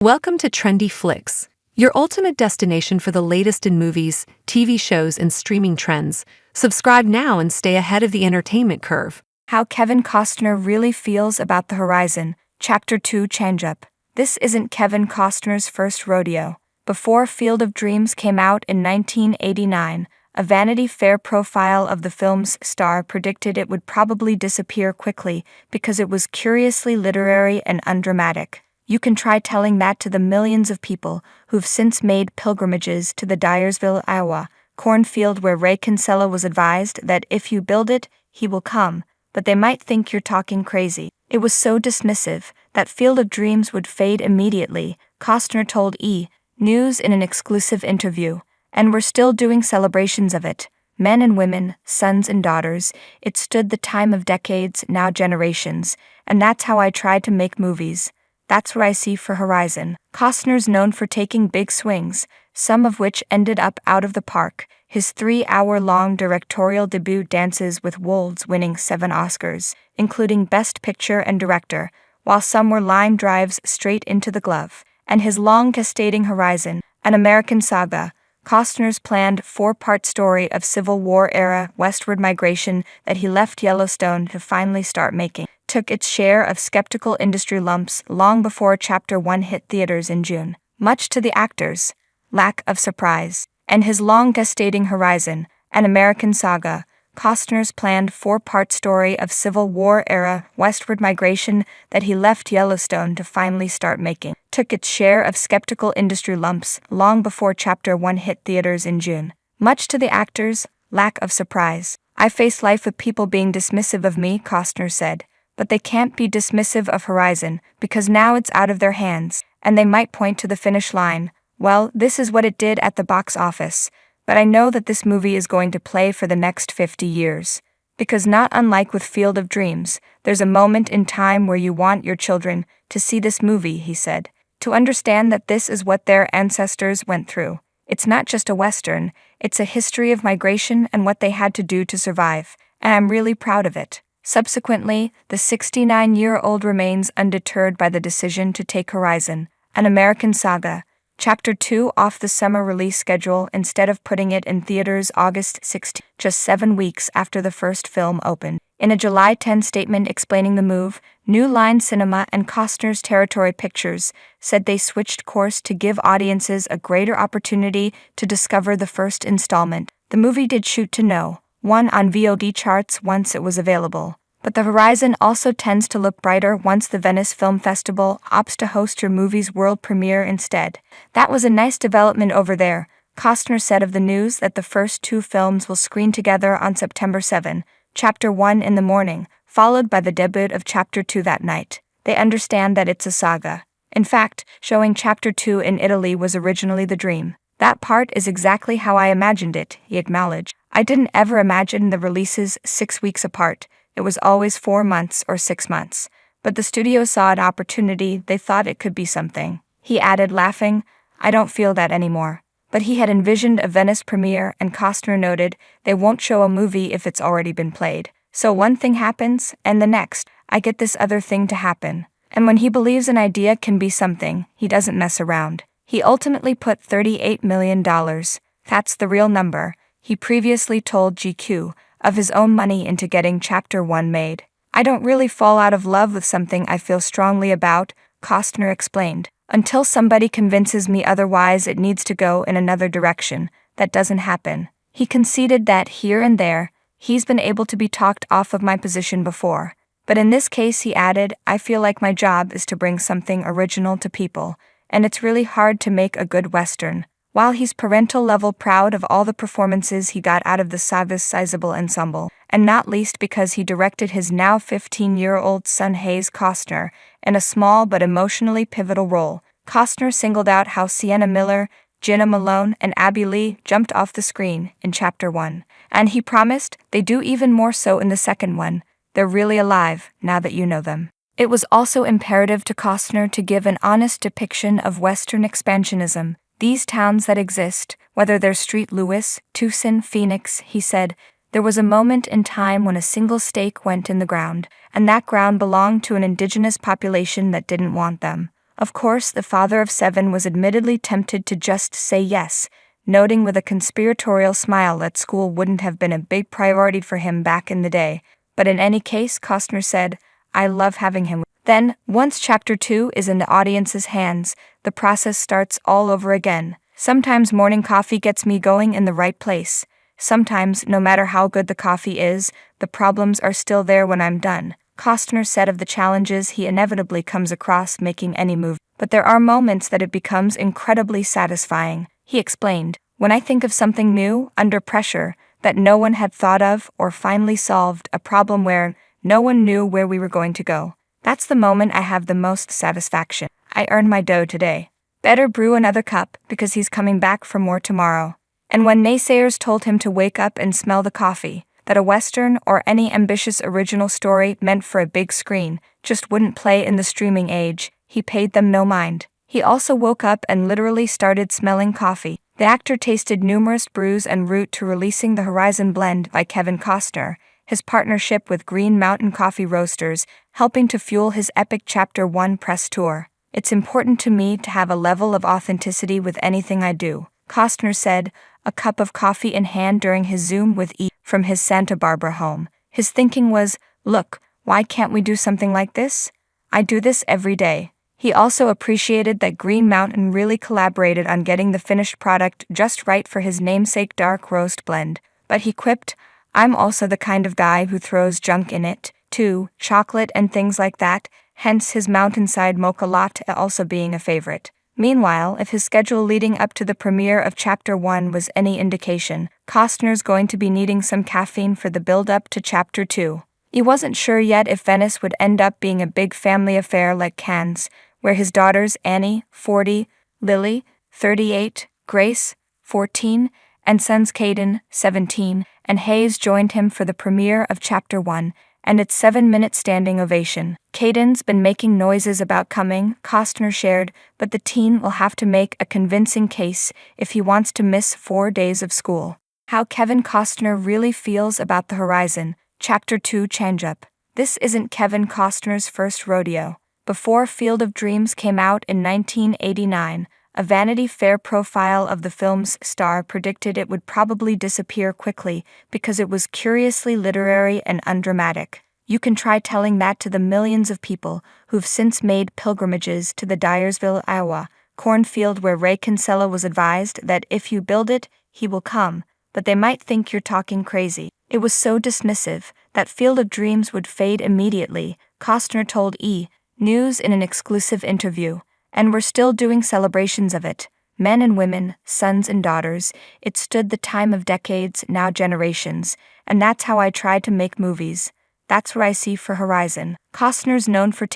Welcome to Trendy Flicks, your ultimate destination for the latest in movies, TV shows, and streaming trends. Subscribe now and stay ahead of the entertainment curve. How Kevin Costner Really Feels About the Horizon, Chapter 2 Changeup. This isn't Kevin Costner's first rodeo. Before Field of Dreams came out in 1989, a Vanity Fair profile of the film's star predicted it would probably disappear quickly because it was curiously literary and undramatic. You can try telling that to the millions of people who've since made pilgrimages to the Dyersville, Iowa, cornfield where Ray Kinsella was advised that if you build it, he will come, but they might think you're talking crazy. It was so dismissive that Field of Dreams would fade immediately, Costner told E! News in an exclusive interview. And we're still doing celebrations of it. Men and women, sons and daughters, it stood the time of decades, now generations, and that's how I tried to make movies. That's what I see for Horizon. Costner's known for taking big swings, some of which ended up out of the park. His 3-hour-long directorial debut Dances with Wolves winning 7 Oscars, including Best Picture and Director, while some were line drives straight into the glove. And his long gestating Horizon, an American saga, Costner's planned 4-part story of Civil War-era westward migration that he left Yellowstone to finally start making, took its share of skeptical industry lumps long before Chapter 1 hit theaters in June, much to the actors' lack of surprise. And his long gestating Horizon, an American saga, Costner's planned 4-part story of Civil War-era westward migration that he left Yellowstone to finally start making, took its share of skeptical industry lumps long before Chapter 1 hit theaters in June, much to the actors' lack of surprise. I face life with people being dismissive of me, Costner said, but they can't be dismissive of Horizon because now it's out of their hands, and they might point to the finish line. Well, this is what it did at the box office, but I know that this movie is going to play for the next 50 years. Because not unlike with Field of Dreams, there's a moment in time where you want your children to see this movie, he said, to understand that this is what their ancestors went through. It's not just a Western, it's a history of migration and what they had to do to survive, and I'm really proud of it. Subsequently, the 69-year-old remains undeterred by the decision to take Horizon, an American saga, Chapter 2 off the summer release schedule instead of putting it in theaters August 16, just 7 weeks after the first film opened. In a July 10 statement explaining the move, New Line Cinema and Costner's Territory Pictures said they switched course to give audiences a greater opportunity to discover the first installment. The movie did shoot to no. 1 on VOD charts once it was available. But the horizon also tends to look brighter once the Venice Film Festival opts to host your movie's world premiere instead. That was a nice development over there, Costner said of the news that the first 2 films will screen together on September 7, Chapter 1 in the morning, followed by the debut of Chapter 2 that night. They understand that it's a saga. In fact, showing Chapter 2 in Italy was originally the dream. That part is exactly how I imagined it, he acknowledged. I didn't ever imagine the releases 6 weeks apart. It was always 4 months or 6 months. But the studio saw an opportunity, they thought it could be something. He added, laughing, I don't feel that anymore. But he had envisioned a Venice premiere, and Costner noted, they won't show a movie if it's already been played. So one thing happens, and the next, I get this other thing to happen. And when he believes an idea can be something, he doesn't mess around. He ultimately put $38 million, that's the real number, he previously told GQ, of his own money into getting Chapter 1 made. I don't really fall out of love with something I feel strongly about, Costner explained. Until somebody convinces me otherwise it needs to go in another direction, that doesn't happen. He conceded that here and there, he's been able to be talked off of my position before. But in this case, he added, I feel like my job is to bring something original to people, and it's really hard to make a good Western. While he's parental level proud of all the performances he got out of the saga's sizable ensemble, and not least because he directed his now 15-year-old son Hayes Costner in a small but emotionally pivotal role, Costner singled out how Sienna Miller, Jenna Malone, and Abby Lee jumped off the screen in Chapter 1. And he promised they do even more so in the second one. They're really alive, now that you know them. It was also imperative to Costner to give an honest depiction of Western expansionism. These towns that exist, whether they're St. Louis, Tucson, Phoenix, he said, there was a moment in time when a single stake went in the ground, and that ground belonged to an indigenous population that didn't want them. Of course, the father of 7 was admittedly tempted to just say yes, noting with a conspiratorial smile that school wouldn't have been a big priority for him back in the day. But in any case, Costner said, "I love having him." Then, once Chapter 2 is in the audience's hands, the process starts all over again. Sometimes morning coffee gets me going in the right place. Sometimes, no matter how good the coffee is, the problems are still there when I'm done. Costner said of the challenges he inevitably comes across making any movie. But there are moments that it becomes incredibly satisfying. He explained, "When I think of something new, under pressure, that no one had thought of or finally solved a problem where no one knew where we were going to go. That's the moment I have the most satisfaction. I earned my dough today. Better brew another cup because he's coming back for more tomorrow." And when naysayers told him to wake up and smell the coffee, that a Western or any ambitious original story meant for a big screen just wouldn't play in the streaming age, he paid them no mind. He also woke up and literally started smelling coffee. The actor tasted numerous brews en route to releasing the Horizon blend by Kevin Costner, his partnership with Green Mountain Coffee Roasters, helping to fuel his epic Chapter 1 press tour. "It's important to me to have a level of authenticity with anything I do," Costner said, a cup of coffee in hand during his Zoom with E from his Santa Barbara home. His thinking was, "Look, why can't we do something like this? I do this every day." He also appreciated that Green Mountain really collaborated on getting the finished product just right for his namesake dark roast blend. But he quipped, "I'm also the kind of guy who throws junk in it, too, chocolate and things like that, hence his mountainside mocha latte also being a favorite." Meanwhile, if his schedule leading up to the premiere of Chapter 1 was any indication, Costner's going to be needing some caffeine for the build-up to Chapter 2. He wasn't sure yet if Venice would end up being a big family affair like Cannes, where his daughters Annie, 40, Lily, 38, Grace, 14, and sons Caden, 17, and Hayes joined him for the premiere of Chapter 1, and its 7-minute standing ovation. "Caden's been making noises about coming," Costner shared, "but the teen will have to make a convincing case if he wants to miss 4 days of school." How Kevin Costner really feels about the Horizon, Chapter 2 Changeup. This isn't Kevin Costner's first rodeo. Before Field of Dreams came out in 1989, a Vanity Fair profile of the film's star predicted it would probably disappear quickly because it was curiously literary and undramatic. You can try telling that to the millions of people who've since made pilgrimages to the Dyersville, Iowa, cornfield where Ray Kinsella was advised that if you build it, he will come, but they might think you're talking crazy. It was so dismissive that Field of Dreams would fade immediately, Costner told E! News in an exclusive interview. And we're still doing celebrations of it. Men and women, sons and daughters, it stood the time of decades, now generations, and that's how I tried to make movies. That's what I see for Horizon. Costner's known for